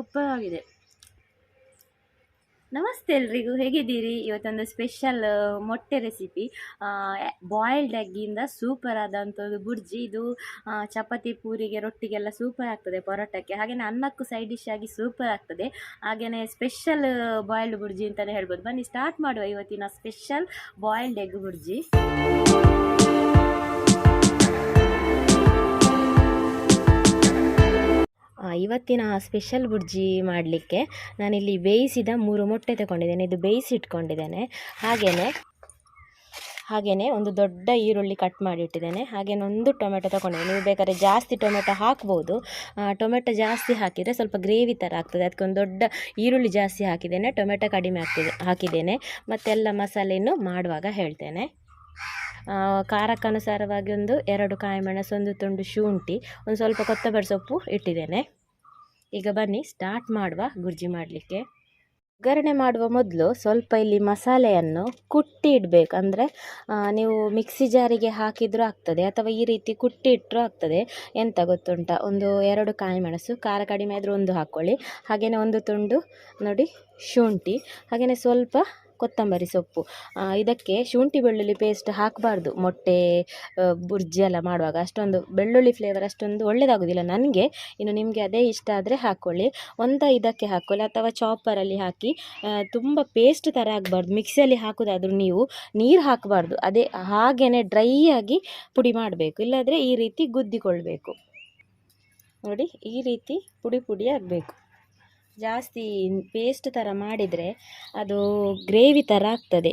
Super ಆಗಿದೆ. ನಮಸ್ತೆ ಎಲ್ರಿಗೂ, ಹೇಗಿದ್ದೀರಿ? ಇವತ್ತೊಂದು ಸ್ಪೆಷಲ್ ಮೊಟ್ಟೆ ರೆಸಿಪಿ, ಬಾಯ್ಲ್ಡ್ ಎಗ್ಗಿಂದ ಸೂಪರ್ ಆದಂಥದ್ದು ಬುರ್ಜಿ. ಇದು ಚಪಾತಿ, ಪೂರಿಗೆ, ರೊಟ್ಟಿಗೆಲ್ಲ ಸೂಪರ್ ಆಗ್ತದೆ, ಪರೋಟಕ್ಕೆ, ಹಾಗೆಯೇ ಅನ್ನಕ್ಕೂ ಸೈಡ್ ಡಿಶ್ ಆಗಿ ಸೂಪರ್ ಆಗ್ತದೆ. ಹಾಗೆಯೇ ಸ್ಪೆಷಲ್ ಬಾಯ್ಲ್ಡ್ ಬುರ್ಜಿ ಅಂತಲೇ ಹೇಳ್ಬೋದು. ಬನ್ನಿ ಸ್ಟಾರ್ಟ್ ಮಾಡುವ ಇವತ್ತಿನ ಸ್ಪೆಷಲ್ ಬಾಯ್ಲ್ಡ್ ಎಗ್ ಬುರ್ಜಿ. ಇವತ್ತಿನ ಸ್ಪೆಷಲ್ ಬುರ್ಜಿ ಮಾಡಲಿಕ್ಕೆ ನಾನಿಲ್ಲಿ ಬೇಯಿಸಿದ 3 ಮೊಟ್ಟೆ ತಗೊಂಡಿದ್ದೇನೆ. ಇದು ಬೇಯಿಸಿ ಇಟ್ಕೊಂಡಿದ್ದೇನೆ. ಹಾಗೆಯೇ ಒಂದು ದೊಡ್ಡ ಈರುಳ್ಳಿ ಕಟ್ ಮಾಡಿ ಇಟ್ಟಿದ್ದೇನೆ. ಹಾಗೆಯೇ ಒಂದು ಟೊಮೆಟೊ ತಗೊಂಡಿದ್ದೇನೆ. ನೀವು ಬೇಕಾದ್ರೆ ಜಾಸ್ತಿ ಟೊಮೆಟೊ ಹಾಕ್ಬೋದು. ಟೊಮೆಟೊ ಜಾಸ್ತಿ ಹಾಕಿದರೆ ಸ್ವಲ್ಪ ಗ್ರೇವಿ ಥರ ಆಗ್ತದೆ, ಅದಕ್ಕೆ ಒಂದು ದೊಡ್ಡ ಈರುಳ್ಳಿ ಜಾಸ್ತಿ ಹಾಕಿದ್ದೇನೆ, ಟೊಮೆಟೊ ಕಡಿಮೆ ಹಾಕಿದ್ದೇನೆ. ಮತ್ತೆಲ್ಲ ಮಸಾಲೆಯನ್ನು ಮಾಡುವಾಗ ಹೇಳ್ತೇನೆ. ಖಾರಕ್ಕನುಸಾರವಾಗಿ ಒಂದು 2 ಕಾಯಿಮೆಣಸು, ಒಂದು ತುಂಡು ಶುಂಠಿ, ಒಂದು ಸ್ವಲ್ಪ ಕೊತ್ತಂಬರಿ ಸೊಪ್ಪು ಇಟ್ಟಿದ್ದೇನೆ. ಈಗ ಬನ್ನಿ ಸ್ಟಾರ್ಟ್ ಮಾಡುವ ಗುರ್ಜಿ ಮಾಡಲಿಕ್ಕೆ. ಒಗ್ಗರಣೆ ಮಾಡುವ ಮೊದಲು ಸ್ವಲ್ಪ ಇಲ್ಲಿ ಮಸಾಲೆಯನ್ನು ಕುಟ್ಟಿ ಇಡಬೇಕು. ಅಂದರೆ ನೀವು ಮಿಕ್ಸಿ ಜಾರಿಗೆ ಹಾಕಿದರೂ ಆಗ್ತದೆ, ಅಥವಾ ಈ ರೀತಿ ಕುಟ್ಟಿ ಇಟ್ಟರೂ ಆಗ್ತದೆ. ಎಂತ ಗೊತ್ತುಂಟಾ, ಒಂದು 2 ಕಾಯಿಮೆಣಸು, ಖಾರ ಕಡಿಮೆ ಆದರೂ 1 ಹಾಕ್ಕೊಳ್ಳಿ. ಹಾಗೆಯೇ ಒಂದು ತುಂಡು ನೋಡಿ ಶುಂಠಿ, ಹಾಗೆಯೇ ಸ್ವಲ್ಪ ಕೊತ್ತಂಬರಿ ಸೊಪ್ಪು. ಇದಕ್ಕೆ ಶುಂಠಿ ಬೆಳ್ಳುಳ್ಳಿ ಪೇಸ್ಟ್ ಹಾಕಬಾರ್ದು. ಮೊಟ್ಟೆ ಬುರ್ಜಿ ಎಲ್ಲ ಮಾಡುವಾಗ ಅಷ್ಟೊಂದು ಬೆಳ್ಳುಳ್ಳಿ ಫ್ಲೇವರ್ ಅಷ್ಟೊಂದು ಒಳ್ಳೆಯದಾಗೋದಿಲ್ಲ ನನಗೆ. ಇನ್ನು ನಿಮಗೆ ಅದೇ ಇಷ್ಟ ಆದರೆ ಹಾಕ್ಕೊಳ್ಳಿ. ಇದಕ್ಕೆ ಹಾಕ್ಕೊಳ್ಳಿ, ಅಥವಾ ಚಾಪರಲ್ಲಿ ಹಾಕಿ. ತುಂಬ ಪೇಸ್ಟ್ ಥರ ಆಗಬಾರ್ದು. ಮಿಕ್ಸಿಯಲ್ಲಿ ಹಾಕೋದಾದ್ರೂ ನೀವು ನೀರು ಹಾಕಬಾರ್ದು, ಅದೇ ಹಾಗೇ ಡ್ರೈ ಆಗಿ ಪುಡಿ ಮಾಡಬೇಕು. ಇಲ್ಲಾಂದರೆ ಈ ರೀತಿ ಗುದ್ದಿಕೊಳ್ಬೇಕು. ನೋಡಿ, ಈ ರೀತಿ ಪುಡಿ ಆಗಬೇಕು. ಜಾಸ್ತಿ ಪೇಸ್ಟ್ ಥರ ಮಾಡಿದರೆ ಅದು ಗ್ರೇವಿ ಥರ ಆಗ್ತದೆ.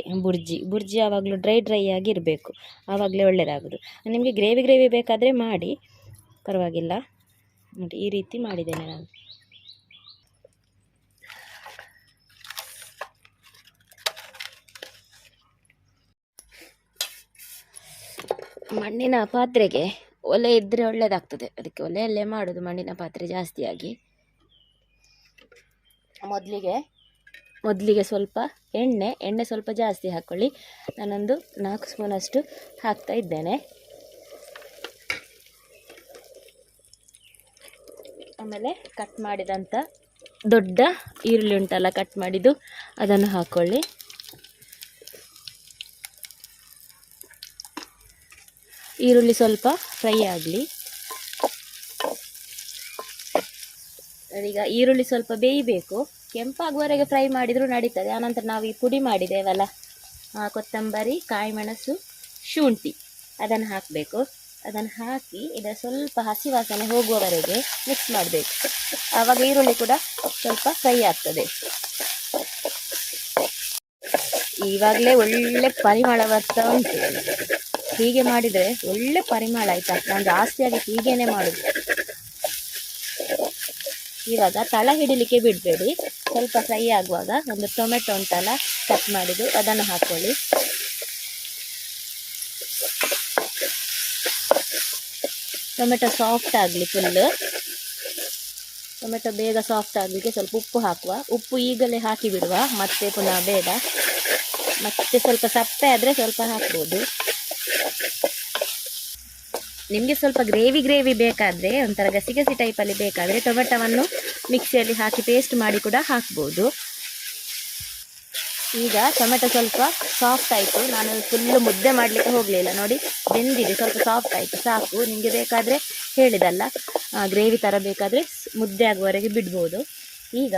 ಬುರ್ಜಿ ಆವಾಗಲೂ ಡ್ರೈ ಆಗಿರಬೇಕು, ಆವಾಗಲೇ ಒಳ್ಳೆಯದಾಗೋದು. ನಿಮಗೆ ಗ್ರೇವಿ ಬೇಕಾದರೆ ಮಾಡಿ, ಪರವಾಗಿಲ್ಲ. ನೋಡಿ, ಈ ರೀತಿ ಮಾಡಿದ್ದೇನೆ ನಾನು. ಮಣ್ಣಿನ ಪಾತ್ರೆಗೆ ಒಲೆ ಇದ್ದರೆ ಒಳ್ಳೆಯದಾಗ್ತದೆ, ಅದಕ್ಕೆ ಒಲೆಯಲ್ಲೇ ಮಾಡೋದು, ಮಣ್ಣಿನ ಪಾತ್ರೆ ಜಾಸ್ತಿಯಾಗಿ. ಮೊದಲಿಗೆ ಸ್ವಲ್ಪ ಎಣ್ಣೆ ಸ್ವಲ್ಪ ಜಾಸ್ತಿ ಹಾಕ್ಕೊಳ್ಳಿ. ನಾನೊಂದು 4 ಸ್ಪೂನಷ್ಟು ಹಾಕ್ತಾ ಇದ್ದೇನೆ. ಆಮೇಲೆ ಕಟ್ ಮಾಡಿದಂಥ ದೊಡ್ಡ ಈರುಳ್ಳಿ ಉಂಟಲ್ಲ, ಕಟ್ ಮಾಡಿದ್ದು, ಅದನ್ನು ಹಾಕ್ಕೊಳ್ಳಿ. ಈರುಳ್ಳಿ ಸ್ವಲ್ಪ ಫ್ರೈ ಆಗಲಿ. ಈಗ ಈರುಳ್ಳಿ ಸ್ವಲ್ಪ ಬೇಯಬೇಕು, ಕೆಂಪಾಗುವವರೆಗೆ ಫ್ರೈ ಮಾಡಿದರೂ ನಡೀತದೆ. ಆನಂತರ ನಾವು ಈ ಪುಡಿ ಮಾಡಿದ್ದೇವಲ್ಲ, ಕೊತ್ತಂಬರಿ, ಕಾಯಿಮೆಣಸು, ಶುಂಠಿ, ಅದನ್ನು ಹಾಕಬೇಕು. ಅದನ್ನು ಹಾಕಿ ಇದರ ಸ್ವಲ್ಪ ಹಸಿ ವಾಸನೆ ಹೋಗುವವರೆಗೆ ಮಿಕ್ಸ್ ಮಾಡಬೇಕು. ಆವಾಗ ಈರುಳ್ಳಿ ಕೂಡ ಸ್ವಲ್ಪ ಫ್ರೈ ಆಗ್ತದೆ. ಇವಾಗಲೇ ಒಳ್ಳೆ ಪರಿಮಳ ಬರ್ತಾ ಉಂಟು. ಹೀಗೆ ಮಾಡಿದರೆ ಒಳ್ಳೆ ಪರಿಮಳ, ಆಯಿತಾ? ನಾನು ಜಾಸ್ತಿಯಾಗಿ ಹೀಗೇನೆ ಮಾಡೋದು. ಇವಾಗ ತಳ ಹಿಡಿಲಿಕ್ಕೆ ಬಿಡಬೇಡಿ. ಸ್ವಲ್ಪ ಫ್ರೈ ಆಗುವಾಗ ಒಂದು ಟೊಮೆಟೊ ಉಂಟಲ್ಲ, ಕಟ್ ಮಾಡಿದ್ದು, ಅದನ್ನು ಹಾಕ್ಕೊಳ್ಳಿ. ಟೊಮೆಟೊ ಸಾಫ್ಟ್ ಆಗಲಿ ಫುಲ್ಲು. ಟೊಮೆಟೊ ಬೇಗ ಸಾಫ್ಟ್ ಆಗಲಿಕ್ಕೆ ಸ್ವಲ್ಪ ಉಪ್ಪು ಹಾಕುವ. ಉಪ್ಪು ಈಗಲೇ ಹಾಕಿ ಬಿಡುವ, ಮತ್ತೆ ಪುನಃ ಬೇಡ. ಮತ್ತೆ ಸ್ವಲ್ಪ ಸಪ್ಪೆ ಆದರೆ ಸ್ವಲ್ಪ ಹಾಕ್ಬೋದು. ನಿಮಗೆ ಸ್ವಲ್ಪ ಗ್ರೇವಿ ಬೇಕಾದರೆ, ಒಂಥರ ಗಸಿ ಟೈಪಲ್ಲಿ ಬೇಕಾದರೆ, ಟೊಮೆಟೊವನ್ನು ಮಿಕ್ಸಿಯಲ್ಲಿ ಹಾಕಿ ಪೇಸ್ಟ್ ಮಾಡಿ ಕೂಡ ಹಾಕ್ಬೋದು. ಈಗ ಟೊಮೆಟೊ ಸ್ವಲ್ಪ ಸಾಫ್ಟ್ ಆಯಿತು. ನಾನು ಫುಲ್ಲು ಮುದ್ದೆ ಮಾಡಲಿಕ್ಕೆ ಹೋಗಲಿಲ್ಲ. ನೋಡಿ, ಬೆಂದಿದೆ, ಸ್ವಲ್ಪ ಸಾಫ್ಟ್ ಆಯಿತು, ಸಾಕು. ನಿಮಗೆ ಬೇಕಾದರೆ ಹೇಳಿದಲ್ಲ, ಗ್ರೇವಿ ಥರ ಬೇಕಾದರೆ ಮುದ್ದೆ ಆಗುವವರೆಗೆ ಬಿಡ್ಬೋದು. ಈಗ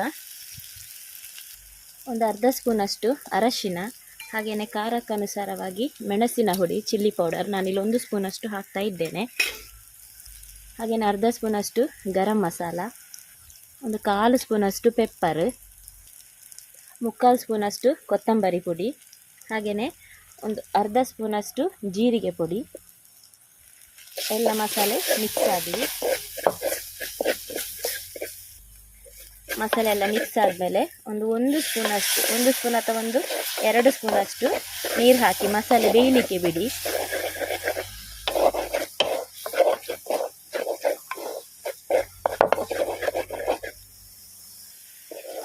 ಒಂದು ಅರ್ಧ ಸ್ಪೂನಷ್ಟು ಅರಶಿನ, ಹಾಗೆಯೇ ಖಾರಕ್ಕನುಸಾರವಾಗಿ ಮೆಣಸಿನ ಹುಡಿ, ಚಿಲ್ಲಿ ಪೌಡರ್, ನಾನಿಲ್ಲಿ 1 ಸ್ಪೂನಷ್ಟು ಹಾಕ್ತಾ ಇದ್ದೇನೆ. ಹಾಗೆಯೇ ಅರ್ಧ ಸ್ಪೂನಷ್ಟು ಗರಂ ಮಸಾಲ, ಒಂದು 1/4 ಸ್ಪೂನಷ್ಟು ಪೆಪ್ಪರ್, 3/4 ಸ್ಪೂನಷ್ಟು ಕೊತ್ತಂಬರಿ ಪುಡಿ, ಹಾಗೆಯೇ ಒಂದು ಅರ್ಧ ಸ್ಪೂನಷ್ಟು ಜೀರಿಗೆ ಪುಡಿ. ಎಲ್ಲ ಮಸಾಲೆ ಮಿಕ್ಸ್ ಆಗಲಿ. ಮಸಾಲೆ ಎಲ್ಲ ಮಿಕ್ಸ್ ಆದಮೇಲೆ ಒಂದು ಸ್ಪೂನ್ ಅಥವಾ 2 ಸ್ಪೂನಷ್ಟು ನೀರು ಹಾಕಿ ಮಸಾಲೆ ಬೇಯಲಿಕ್ಕೆ ಬಿಡಿ.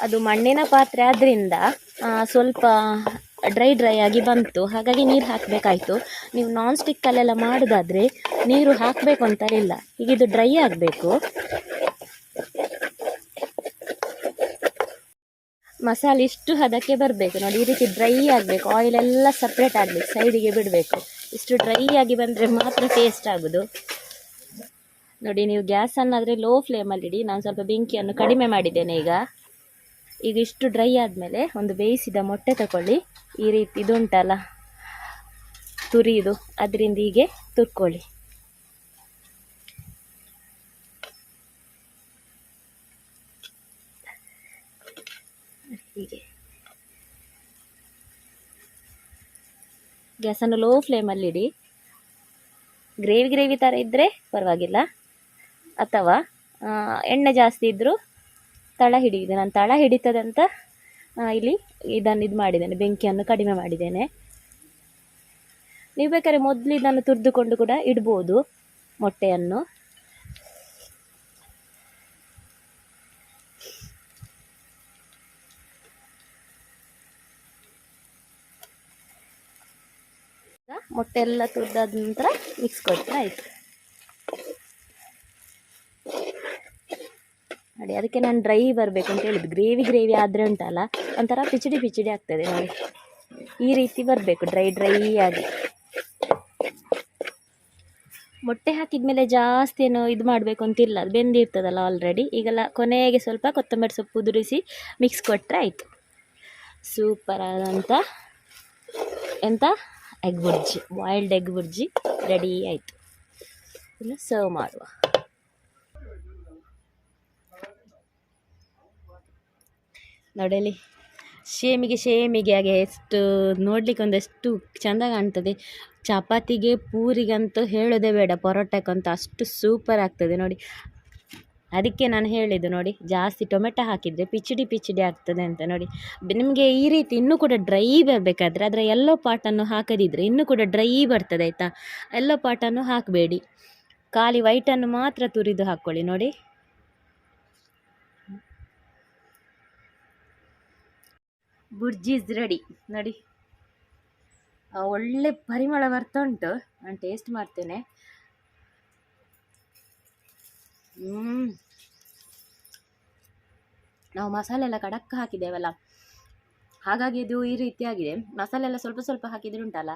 ಅದು ಮಣ್ಣಿನ ಪಾತ್ರೆ ಆದ್ದರಿಂದ ಸ್ವಲ್ಪ ಡ್ರೈ ಆಗಿ ಬಂತು, ಹಾಗಾಗಿ ನೀರು ಹಾಕಬೇಕಾಯಿತು. ನೀವು ನಾನ್ ಸ್ಟಿಕ್ಕಲ್ಲೆಲ್ಲ ಮಾಡೋದಾದರೆ ನೀರು ಹಾಕಬೇಕು ಅಂತ ಇಲ್ಲ. ಈಗ ಇದು ಡ್ರೈ ಆಗಬೇಕು. ಮಸಾಲೆ ಇಷ್ಟು ಹದಕ್ಕೆ ಬರಬೇಕು ನೋಡಿ, ಈ ರೀತಿ ಡ್ರೈ ಆಗಬೇಕು, ಆಯಿಲೆಲ್ಲ ಸಪ್ರೇಟ್ ಆಗಬೇಕು, ಸೈಡಿಗೆ ಬಿಡಬೇಕು. ಇಷ್ಟು ಡ್ರೈ ಆಗಿ ಬಂದರೆ ಮಾತ್ರ ಟೇಸ್ಟ್ ಆಗೋದು. ನೋಡಿ, ನೀವು ಗ್ಯಾಸನ್ನು ಆದರೆ ಲೋ ಫ್ಲೇಮಲ್ಲಿ ಇಡಿ. ನಾನು ಸ್ವಲ್ಪ ಬೆಂಕಿಯನ್ನು ಕಡಿಮೆ ಮಾಡಿದ್ದೇನೆ. ಈಗ ಇಷ್ಟು ಡ್ರೈ ಆದಮೇಲೆ ಒಂದು ಬೇಯಿಸಿದ ಮೊಟ್ಟೆ ತಗೊಳ್ಳಿ. ಈ ರೀತಿ ಇದುಂಟಲ್ಲ ತುರಿದು, ಅದರಿಂದ ಹೀಗೆ ತುರ್ಕೊಳ್ಳಿ. ಹೀಗೆ ಗ್ಯಾಸನ್ನು ಲೋ ಫ್ಲೇಮಲ್ಲಿ ಇಡಿ. ಗ್ರೇವಿ ಥರ ಇದ್ದರೆ ಪರವಾಗಿಲ್ಲ, ಅಥವಾ ಎಣ್ಣೆ ಜಾಸ್ತಿ ಇದ್ದರೂ ತಳ ಹಿಡಿಯುತ್ತೆ. ನಾನು ತಳ ಹಿಡಿತದೆ ಅಂತ ಇಲ್ಲಿ ಇದು ಮಾಡಿದ್ದೇನೆ, ಬೆಂಕಿಯನ್ನು ಕಡಿಮೆ ಮಾಡಿದ್ದೇನೆ. ನೀವು ಬೇಕಾದ್ರೆ ಮೊದಲು ಇದನ್ನು ತುರಿದುಕೊಂಡು ಕೂಡ ಇಡ್ಬೋದು ಮೊಟ್ಟೆಯನ್ನು. ಮೊಟ್ಟೆ ಎಲ್ಲ ತುರಿದಾದ ನಂತರ ಮಿಕ್ಸ್ ಕೊಟ್ಟರೆ ಆಯಿತು ನೋಡಿ. ಅದಕ್ಕೆ ನಾನು ಡ್ರೈ ಬರಬೇಕು ಅಂತ ಹೇಳಿದ್ದು. ಗ್ರೇವಿ ಆದರೆ ಉಂಟಲ್ಲ ಒಂಥರ ಪಿಚಿಡಿ ಆಗ್ತದೆ ನೋಡಿ. ಈ ರೀತಿ ಬರಬೇಕು, ಡ್ರೈ ಆಗಿ. ಮೊಟ್ಟೆ ಹಾಕಿದ ಮೇಲೆ ಜಾಸ್ತಿ ಏನು ಇದು ಮಾಡಬೇಕು ಅಂತಿಲ್ಲ, ಅದು ಬೆಂದಿರ್ತದಲ್ಲ ಆಲ್ರೆಡಿ. ಈಗೆಲ್ಲ ಕೊನೆಗೆ ಸ್ವಲ್ಪ ಕೊತ್ತಂಬರಿ ಸೊಪ್ಪು ಉದುರಿಸಿ ಮಿಕ್ಸ್ ಕೊಟ್ಟರೆ ಆಯಿತು. ಸೂಪರ್ ಆದಂಥ egg bhurji, boiled egg bhurji ready ಆಯಿತು. ಇಲ್ಲ ಸರ್ವ್ ಮಾಡುವ. ನೋಡಲಿ, ಶೇಮಿಗೆ ಹಾಗೆ ಎಷ್ಟು ನೋಡಲಿಕ್ಕೆ ಒಂದೆಷ್ಟು ಚೆಂದ ಕಾಣ್ತದೆ. ಚಪಾತಿಗೆ ಪೂರಿಗಂತೂ ಹೇಳೋದೇ ಬೇಡ, ಪರೋಟಕ್ಕಂತೂ ಅಷ್ಟು ಸೂಪರ್ ಆಗ್ತದೆ ನೋಡಿ. ಅದಕ್ಕೆ ನಾನು ಹೇಳಿದ್ದು ನೋಡಿ, ಜಾಸ್ತಿ ಟೊಮೆಟೊ ಹಾಕಿದರೆ ಪಿಚಿಡಿ ಆಗ್ತದೆ ಅಂತ ನೋಡಿ. ನಿಮಗೆ ಈ ರೀತಿ ಇನ್ನೂ ಕೂಡ ಡ್ರೈ ಬರಬೇಕಾದ್ರೆ ಅದರ ಎಲ್ಲೋ ಪಾರ್ಟನ್ನು ಹಾಕದಿದ್ದರೆ ಇನ್ನೂ ಕೂಡ ಡ್ರೈ ಬರ್ತದೆ ಆಯಿತಾ. ಎಲ್ಲೋ ಪಾರ್ಟನ್ನು ಹಾಕಬೇಡಿ, ಖಾಲಿ ವೈಟನ್ನು ಮಾತ್ರ ತುರಿದು ಹಾಕ್ಕೊಳ್ಳಿ ನೋಡಿ. ಬುರ್ಜಿ ಇಸ್ ರೆಡಿ ನೋಡಿ. ಒಳ್ಳೆ ಪರಿಮಳ ಬರ್ತಾ ಉಂಟು. ನಾನು ಟೇಸ್ಟ್ ಮಾಡ್ತೇನೆ. ನಾವು ಮಸಾಲೆ ಎಲ್ಲ ಕಡಕ್ ಹಾಕಿದ್ದೇವಲ್ಲ, ಹಾಗಾಗಿ ಇದು ಈ ರೀತಿ ಆಗಿದೆ. ಮಸಾಲೆ ಎಲ್ಲ ಸ್ವಲ್ಪ ಹಾಕಿದ್ರೆ ಉಂಟಲ್ಲ,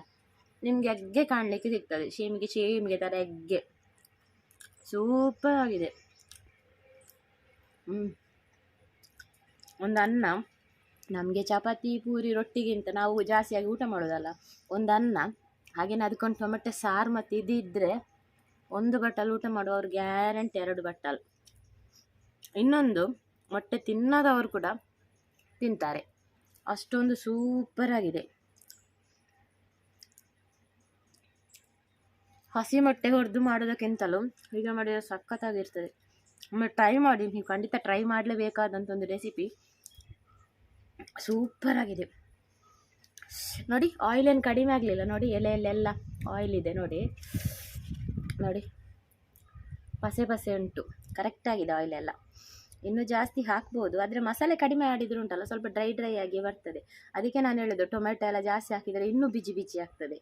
ನಿಮಗೆ ಎಗ್ಗೆ ಕಾಣಲಿಕ್ಕೆ ಸಿಗ್ತದೆ. ಶೇಮಿಗೆ ಥರ ಎಗ್ಗೆ ಸೂಪರ್ ಆಗಿದೆ. ಒಂದು ಅನ್ನ, ನಮಗೆ ಚಪಾತಿ ಪೂರಿ ರೊಟ್ಟಿಗಿಂತ ನಾವು ಜಾಸ್ತಿಯಾಗಿ ಊಟ ಮಾಡೋದಲ್ಲ, ಒಂದು ಅನ್ನ ಹಾಗೆಯೇ ಅದಕ್ಕೊಂದು ಟೊಮೆಟೊ ಸಾರು ಮತ್ತು ಇದಿದ್ದರೆ 1 ಬಟ್ಟಲು ಊಟ ಮಾಡುವವರು ಗ್ಯಾರಂಟಿ 2 ಬಟ್ಟಲು. ಇನ್ನೊಂದು, ಮೊಟ್ಟೆ ತಿನ್ನದವರು ಕೂಡ ತಿಂತಾರೆ, ಅಷ್ಟೊಂದು ಸೂಪರ್ ಆಗಿದೆ. ಹಸಿ ಮೊಟ್ಟೆ ಹೊಡೆದು ಮಾಡೋದಕ್ಕಿಂತಲೂ ಹೀಗೆ ಮಾಡಿದರೆ ಸಖತ್ತಾಗಿರ್ತದೆ. ಒಮ್ಮೆ ಟ್ರೈ ಮಾಡಿ, ನೀವು ಖಂಡಿತ ಟ್ರೈ ಮಾಡಲೇಬೇಕಾದಂಥ ಒಂದು ರೆಸಿಪಿ. ಸೂಪರ್ ಆಗಿದೆ ನೋಡಿ. ಆಯಿಲ್ ಏನು ಕಡಿಮೆ ಆಗಲಿಲ್ಲ ನೋಡಿ, ಎಲೆಯಲ್ಲೆಲ್ಲ ಆಯಿಲ್ ಇದೆ ನೋಡಿ. ಪಸೆ ಉಂಟು, ಕರೆಕ್ಟಾಗಿದೆ ಆಯಿಲೆಲ್ಲ. ಇನ್ನೂ ಜಾಸ್ತಿ ಹಾಕ್ಬೋದು, ಆದರೆ ಮಸಾಲೆ ಕಡಿಮೆ ಮಾಡಿದ್ರು ಉಂಟಲ್ಲ ಸ್ವಲ್ಪ ಡ್ರೈ ಆಗಿ ಬರ್ತದೆ. ಅದಕ್ಕೆ ನಾನು ಹೇಳಿದ್ದು ಟೊಮೆಟೊ ಎಲ್ಲ ಜಾಸ್ತಿ ಹಾಕಿದರೆ ಇನ್ನೂ ಬಿಜಿ ಆಗ್ತದೆ.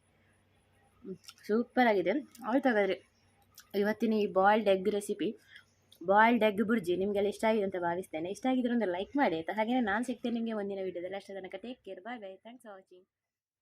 ಸೂಪರ್ ಆಗಿದೆ. ಆಯ್ತು, ಹಾಗಾದರೆ ಇವತ್ತಿನ ಈ boiled egg recipe, boiled egg bhurji ನಿಮಗೆಲ್ಲ ಇಷ್ಟ ಆಗಿದೆ ಅಂತ ಭಾವಿಸ್ತೇನೆ. ಇಷ್ಟ ಆಗಿದ್ರೆ ಒಂದು ಲೈಕ್ ಮಾಡಿ ಆಯಿತಾ. ಹಾಗೆಯೇ ನಾನು ಸಿಗ್ತೇನೆ ನಿಮಗೆ ಮುಂದಿನ ವೀಡಿಯೋದಲ್ಲಿ. ಅಷ್ಟೇ ತನಕ take care, bye. Thanks for watching.